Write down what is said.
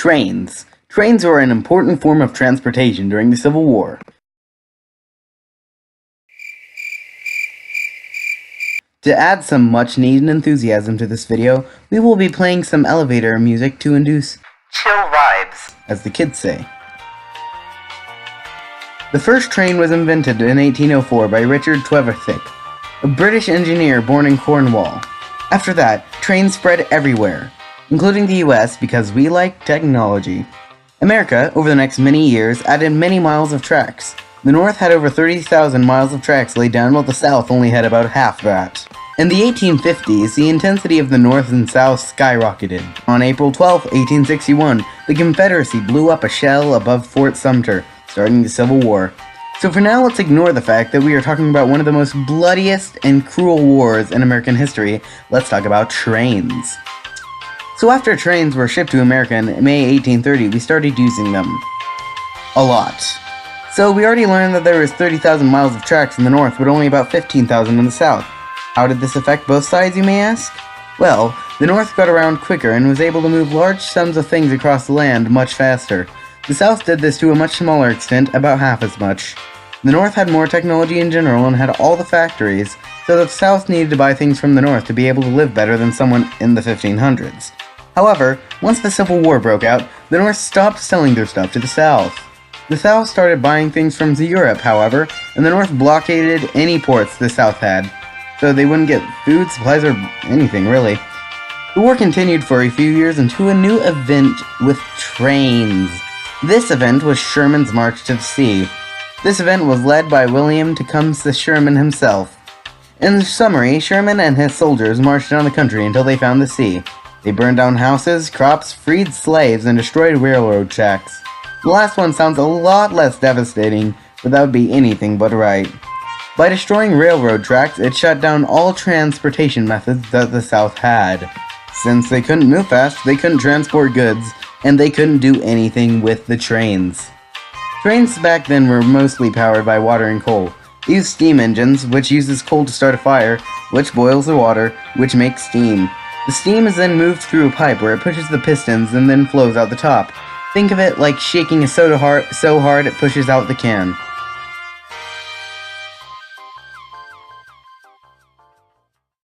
Trains. Trains were an important form of transportation during the Civil War. To add some much-needed enthusiasm to this video, we will be playing some elevator music to induce chill vibes, as the kids say. The first train was invented in 1804 by Richard Trevithick, a British engineer born in Cornwall. After that, trains spread everywhere, including the US because we like technology. America, over the next many years, added many miles of tracks. The North had over 30,000 miles of tracks laid down, while the South only had about half that. In the 1850s, the intensity of the North and South skyrocketed. On April 12, 1861, the Confederacy blew up a shell above Fort Sumter, starting the Civil War. So for now, let's ignore the fact that we are talking about one of the most bloodiest and cruel wars in American history. Let's talk about trains. So after trains were shipped to America in May 1830, we started using them. A lot. So we already learned that there was 30,000 miles of tracks in the North, but only about 15,000 in the South. How did this affect both sides, you may ask? Well, the North got around quicker and was able to move large sums of things across the land much faster. The South did this to a much smaller extent, about half as much. The North had more technology in general and had all the factories, so the South needed to buy things from the North to be able to live better than someone in the 1500s. However, once the Civil War broke out, the North stopped selling their stuff to the South. The South started buying things from Europe, however, and the North blockaded any ports the South had, so they wouldn't get food, supplies, or anything, really. The war continued for a few years into a new event with trains. This event was Sherman's March to the Sea. This event was led by William Tecumseh Sherman himself. In summary, Sherman and his soldiers marched down the country until they found the sea. They burned down houses, crops, freed slaves, and destroyed railroad tracks. The last one sounds a lot less devastating, but that would be anything but right. By destroying railroad tracks, it shut down all transportation methods that the South had. Since they couldn't move fast, they couldn't transport goods, and they couldn't do anything with the trains. Trains back then were mostly powered by water and coal. They used steam engines, which uses coal to start a fire, which boils the water, which makes steam. The steam is then moved through a pipe where it pushes the pistons and then flows out the top. Think of it like shaking a soda so hard it pushes out the can.